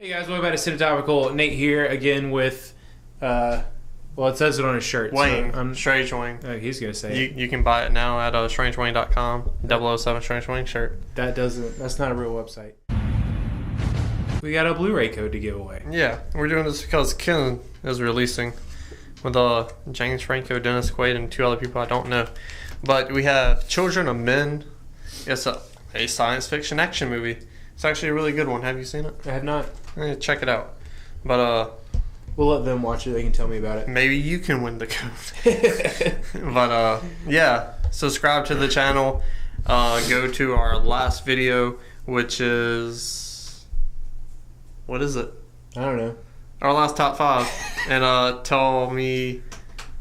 Hey guys, welcome back to Cinematopical. Nate here again with, it says it on his shirt. Wayne, so Strange Wayne. He's going to say it. You can buy it now at strangewayne.com, 007 Strange Wayne shirt. That's not a real website. We got a Blu-ray code to give away. Yeah, we're doing this because Ken is releasing with James Franco, Dennis Quaid, and two other people I don't know. But we have Children of Men. It's a science fiction action movie. It's actually a really good one. Have you seen it? I have not. Check it out. But we'll let them watch it. They can tell me about it. maybe you can win the code. But yeah, subscribe to the channel. Go to our last video, which is, what is it? I don't know. Our last top 5, and tell me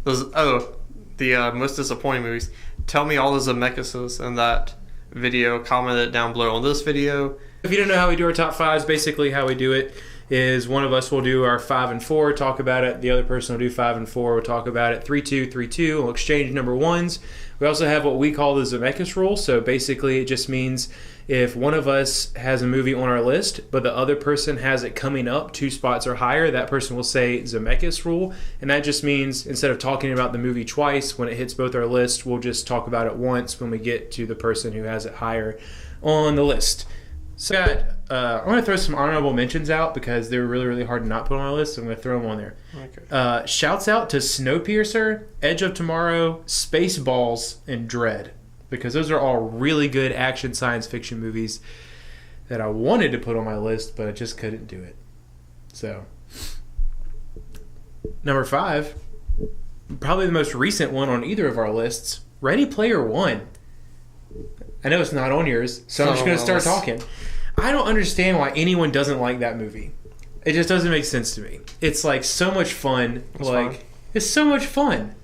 the most disappointing movies. Tell me all the Zemeckis in that video. Comment it down below on this video. If you don't know how we do our top 5s, basically how we do it is one of us will do our 5 and 4, talk about it. The other person will do 5 and 4, we'll talk about it. 3-2, 3-2. We'll exchange number ones. We also have what we call the Zemeckis rule. So basically, it just means if one of us has a movie on our list, but the other person has it coming up 2 spots or higher, that person will say Zemeckis rule, and that just means instead of talking about the movie twice when it hits both our lists, we'll just talk about it once when we get to the person who has it higher on the list. So I'm going to throw some honorable mentions out because they were really, really hard to not put on our list, so I'm going to throw them on there. Okay. Shouts out to Snowpiercer, Edge of Tomorrow, Spaceballs, and Dread, because those are all really good action science fiction movies that I wanted to put on my list, but I just couldn't do it. So, number 5, probably the most recent one on either of our lists, Ready Player One. I know it's not on yours, so I'm just going to start talking. I don't understand why anyone doesn't like that movie. It just doesn't make sense to me. It's like so much fun. It's so much fun.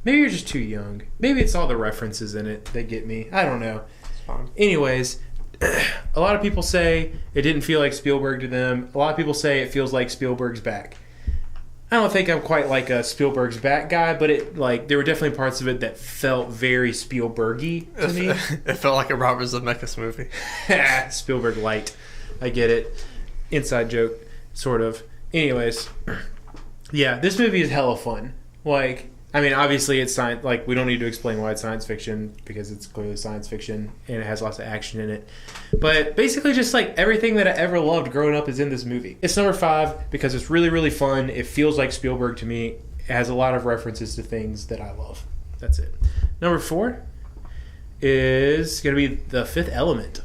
Maybe you're just too young. Maybe it's all the references in it that get me. I don't know. It's fine. Anyways, a lot of people say it didn't feel like Spielberg to them. A lot of people say it feels like Spielberg's back. I don't think I'm quite like a Spielberg's back guy, but there were definitely parts of it that felt very Spielbergy to me. It felt like a Robert Zemeckis movie. Spielberg light. I get it. Inside joke, sort of. Anyways, yeah, this movie is hella fun. Obviously it's science. We don't need to explain why it's science fiction because it's clearly science fiction and it has lots of action in it. But basically, just everything that I ever loved growing up is in this movie. It's number 5 because it's really, really fun. It feels like Spielberg to me. It has a lot of references to things that I love. That's it. Number 4 is going to be The Fifth Element.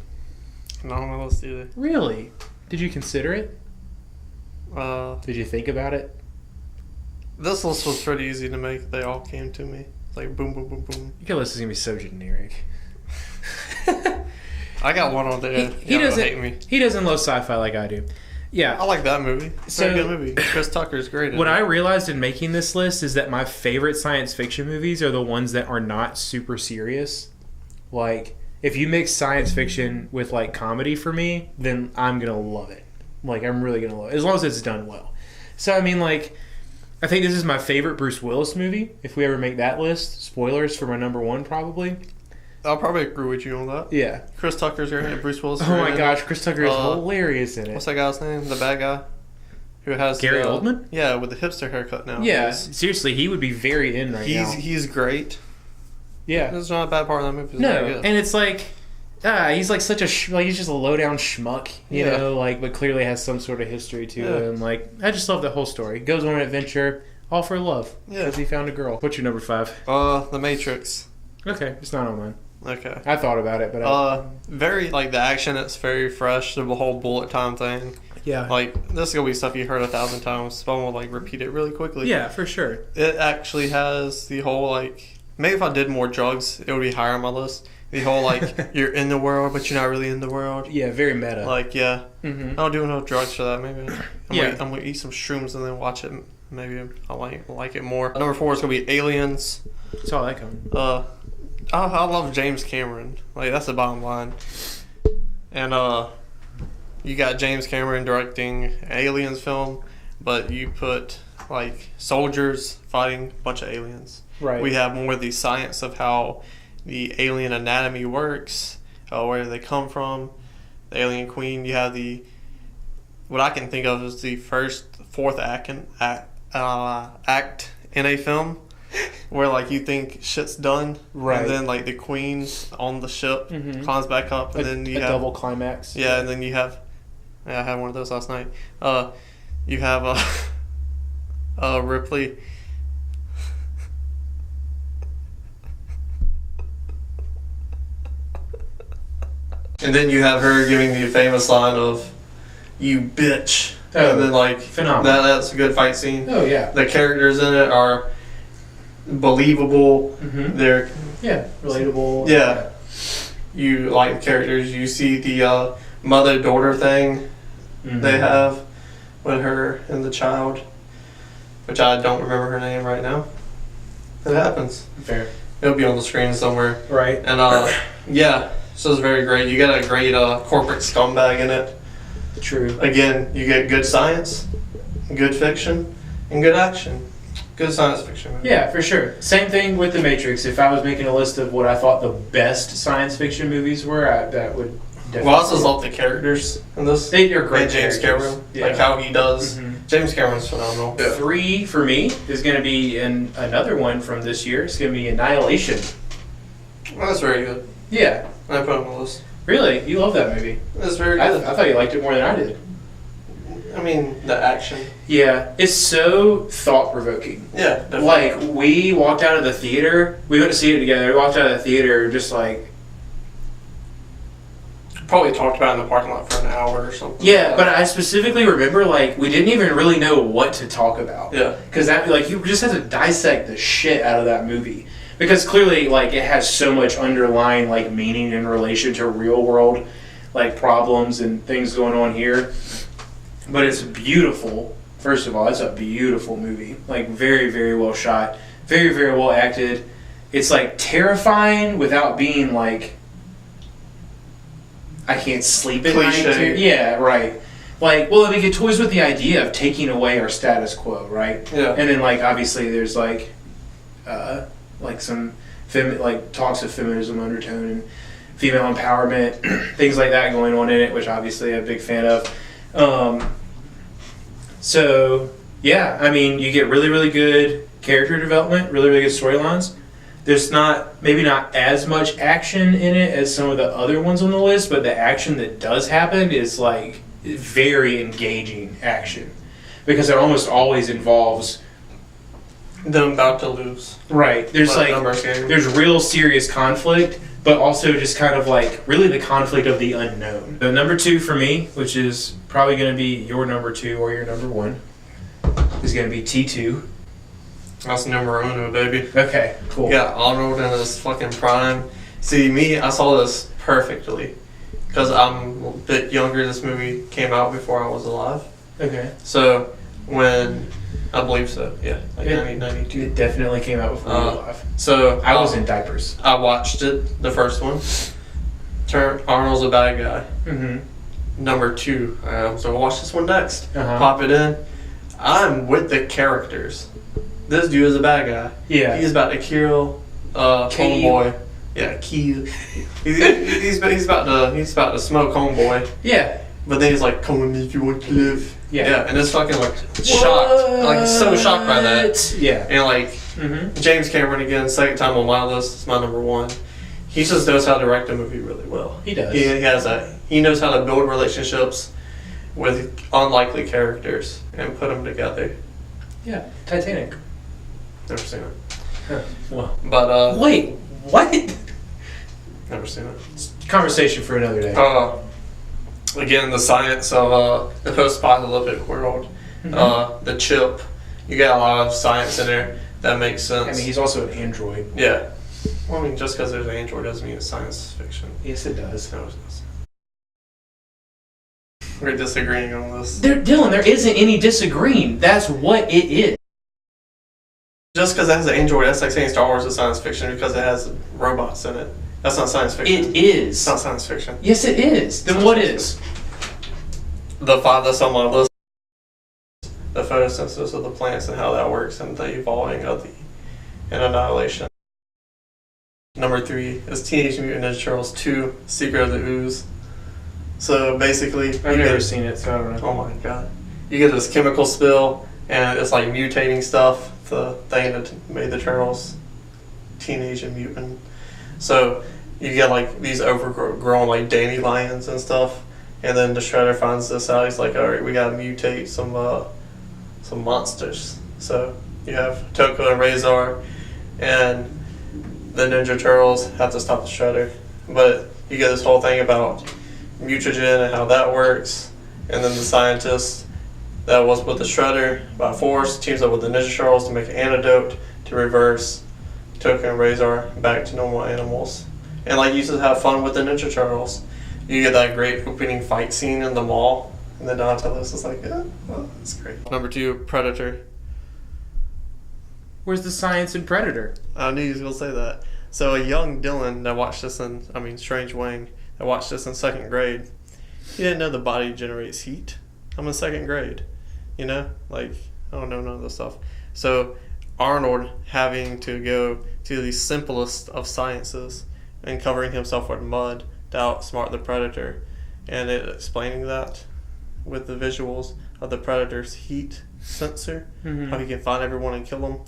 Not on my list either. Really? Did you consider it? Did you think about it? This list was pretty easy to make. They all came to me. It's like boom, boom, boom, boom. Your list is going to be so generic. I got one on there. He doesn't hate me. He doesn't love sci-fi like I do. Yeah. I like that movie. It's a very good movie. Chris Tucker's great. What I realized in making this list is that my favorite science fiction movies are the ones that are not super serious. If you mix science fiction with comedy for me, then I'm going to love it. I'm really going to love it. As long as it's done well. So, I think this is my favorite Bruce Willis movie. If we ever make that list, spoilers for my number 1 probably. I'll probably agree with you on that. Yeah. Chris Tucker's great in it. Bruce Willis. Oh my gosh, Chris Tucker is hilarious in it. What's that guy's name? The bad guy who has Gary Oldman? Yeah, with the hipster haircut now. Yeah, seriously, he would be very in now. He's great. Yeah, there's not a bad part of that movie. No, and it's he's such a he's just a low down schmuck, you know, but clearly has some sort of history to him. I just love the whole story. Goes on an adventure, all for love, because he found a girl. What's your number 5? The Matrix. Okay, it's not on mine. Okay, I thought about it, but very the action. It's very fresh. The whole bullet time thing. Yeah, this is gonna be stuff you heard 1,000 times. But I'm gonna repeat it really quickly. Yeah, for sure. It actually has the whole maybe if I did more drugs, it would be higher on my list. The whole you're in the world, but you're not really in the world. Yeah, very meta. Yeah. Mm-hmm. I don't do enough drugs for that. Maybe I'm gonna eat some shrooms and then watch it. Maybe I'll like it more. Number 4 is gonna be Aliens. Saw that coming. I love James Cameron. That's the bottom line. And you got James Cameron directing an Aliens film, but you put soldiers fighting a bunch of aliens. Right. We have more of the science of how the alien anatomy works, where they come from, the alien queen. You have the what I can think of is the fourth act in a film where like you think shit's done, Right. And then like the queen's on the ship, Mhm. climbs back up, and then you have double climax. yeah, and then you have I had one of those last night. You have Ripley. And then you have her giving the famous line of "You bitch," and then like phenomenal. That's a good fight scene. Oh yeah. The characters in it are believable. Mm-hmm. They're relatable. Yeah. You like the characters. You see the mother-daughter thing they have with her and the child, which I don't remember her name right now. It happens. Fair. It'll be on the screen somewhere. Right. And yeah, so it's very great. You got a great corporate scumbag in it. True. Again, you get good science, good fiction, and good action. Good science fiction movie. Yeah, for sure. Same thing with The Matrix. If I was making a list of what I thought the best science fiction movies were, that would definitely. Well, I also love the characters in this. They're great. And James characters. Cameron, Yeah. like how he does. Mhm. James Cameron's phenomenal. Yeah. 3 for me is going to be another one from this year. It's going to be Annihilation. Well, that's very good. Yeah. I put it on the list. Really? You love that movie? That's very I good. thought you liked it more than I did. I mean, the action. Yeah. It's so thought-provoking. Yeah, definitely. Like, we walked out of the theater. We went to see it together. We walked out of the theater just like... Probably talked about it in the parking lot for an hour or something. Yeah, but I specifically remember, like, we didn't even really know what to talk about. Yeah. Because that, like, you just had to dissect the shit out of that movie. Because clearly, like, it has so much underlying, like, meaning in relation to real world, like, problems and things going on here. But it's beautiful. First of all, it's a beautiful movie. Like, very, very well shot. Very, very well acted. It's, like, terrifying without being, like... I can't sleep at night. Cliche. Yeah, right. Like, well, it toys with the idea of taking away our status quo, right? Yeah. And then, like, obviously, there's like some talks of feminism undertone and female empowerment, things like that going on in it, which obviously I'm a big fan of. So yeah, I mean, you get really, really good character development, really, really good storylines. There's maybe not as much action in it as some of the other ones on the list, but the action that does happen is like very engaging action because it almost always involves them about to lose. Right. There's there's real serious conflict, but also just kind of like really the conflict of the unknown. The number 2 for me, which is probably going to be your number 2 or your number 1, is going to be T2. That's numero uno, baby. Okay, cool. You got Arnold in his fucking prime. See, me, I saw this perfectly. Because I'm a bit younger. This movie came out before I was alive. Okay. So, when... I believe so, yeah. Like 1992. It definitely came out before you were alive. So... I was in diapers. I watched it, the first one. Arnold's a bad guy. Mm-hmm. Number 2. So I'll watch this one next. Uh-huh. Pop it in. I'm with the characters. This dude is a bad guy. Yeah. He's about to kill homeboy. Yeah, Keith. He's about to smoke homeboy. Yeah. But then he's like, "Come with me if you want to live." Yeah. Yeah, and it's fucking like shocked, like so shocked by that. Yeah. And like James Cameron again, second time on my list. It's my number 1. He just knows how to direct a movie really well. He does. He knows how to build relationships with unlikely characters and put them together. Yeah. Titanic. Never seen it. Huh. Well. But wait. What? Never seen it. Conversation for another day. Again, the science of the post-apocalyptic world. The chip. You got a lot of science in there that makes sense. I mean, he's also an android. Yeah. Well, I mean, just because there's an android doesn't mean it's science fiction. Yes, it does. No, it doesn't. We're disagreeing on this. Dylan, there isn't any disagreeing. That's what it is. Just because it has an android, that's like saying Star Wars is science fiction because it has robots in it. That's not science fiction. It is. It's not science fiction. Yes, it is. Then what is? The 5 that's on my list. The photosynthesis of the plants and how that works and the evolving of and annihilation. Number 3 is Teenage Mutant Ninja Turtles 2: Secret of the Ooze. So basically, I've never seen it, so I don't know. Oh my god! You get this chemical spill, and it's like mutating stuff. The thing that made the Turtles teenage and mutant. So you get like these overgrown like dandelions and stuff, and then the Shredder finds this out. He's like, all right, we gotta mutate some monsters. So you have Toko and Razor, and the Ninja Turtles have to stop the Shredder. But you get this whole thing about mutagen and how that works, and then the scientist that was with the Shredder by force teams up with the Ninja Turtles to make an antidote to reverse Toko and Razor back to normal animals. And like you used to have fun with the Ninja Turtles. You get that great opening fight scene in the mall, and then Donatello's is like, yeah, well, that's great. Number 2, Predator. Where's the science in Predator? I knew you was gonna say that. So a young Dylan that watched this Strange Wang, that watched this in 2nd grade, he didn't know the body generates heat. I'm in 2nd grade, you know, like I don't know none of this stuff. So Arnold having to go to the simplest of sciences and covering himself with mud to outsmart the Predator, and it explaining that with the visuals of the Predator's heat sensor, how he can find everyone and kill them.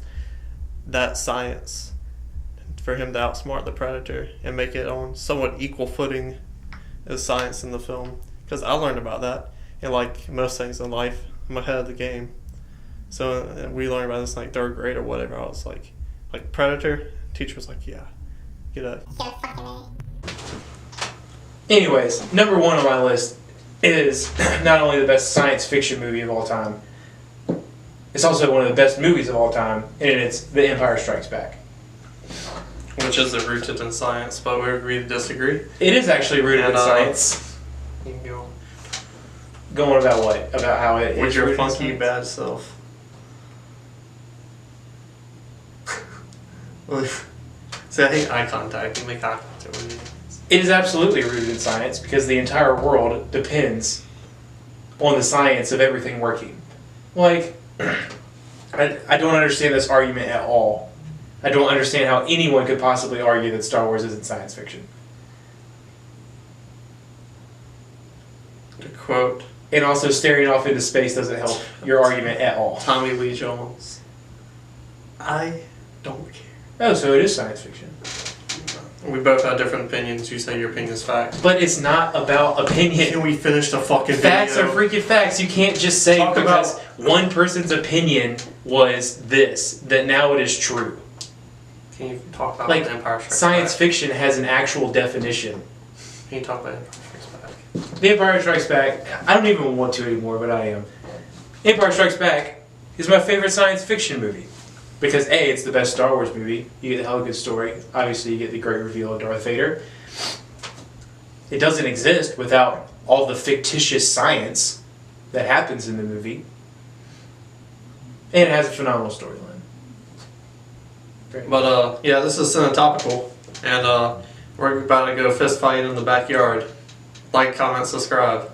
That science for him to outsmart the Predator and make it on somewhat equal footing as science in the film. Because I learned about that, and like most things in life, I'm ahead of the game. So we learned about this in like 3rd grade or whatever. I was like Predator. Teacher was like, yeah, get up. Anyways, number 1 on my list is not only the best science fiction movie of all time, it's also one of the best movies of all time, and it's The Empire Strikes Back. Which is rooted in science, but we agree to disagree. It is actually rooted in science. You can go. Going about what? About how it With is your rooted in funky science? bad self. See, I hate eye contact. You make eye contact with me. It is absolutely rooted in science because the entire world depends on the science of everything working. Like, I don't understand this argument at all. I don't understand how anyone could possibly argue that Star Wars isn't science fiction. To quote, And also staring off into space doesn't help your argument at all. Tommy Lee Jones, I don't care. Oh, so it is science fiction. We both have different opinions. You say your opinion is fact. But it's not about opinion. Can we finish the fucking Facts video? are freaking facts. You can't just say Talk because about- one person's opinion was this, that now it is true. Can you talk about Like, the Empire Strikes science Back? fiction has an actual definition. Can you talk about Empire Strikes Back? The Empire Strikes Back, I don't even want to anymore, but I am. Empire Strikes Back is my favorite science fiction movie. Because A, it's the best Star Wars movie. You get a hell of a good story. Obviously, you get the great reveal of Darth Vader. It doesn't exist without all the fictitious science that happens in the movie. And it has a phenomenal storyline. But yeah, this is cinetopical, and we're about to go fist fighting in the backyard. Like, comment, subscribe.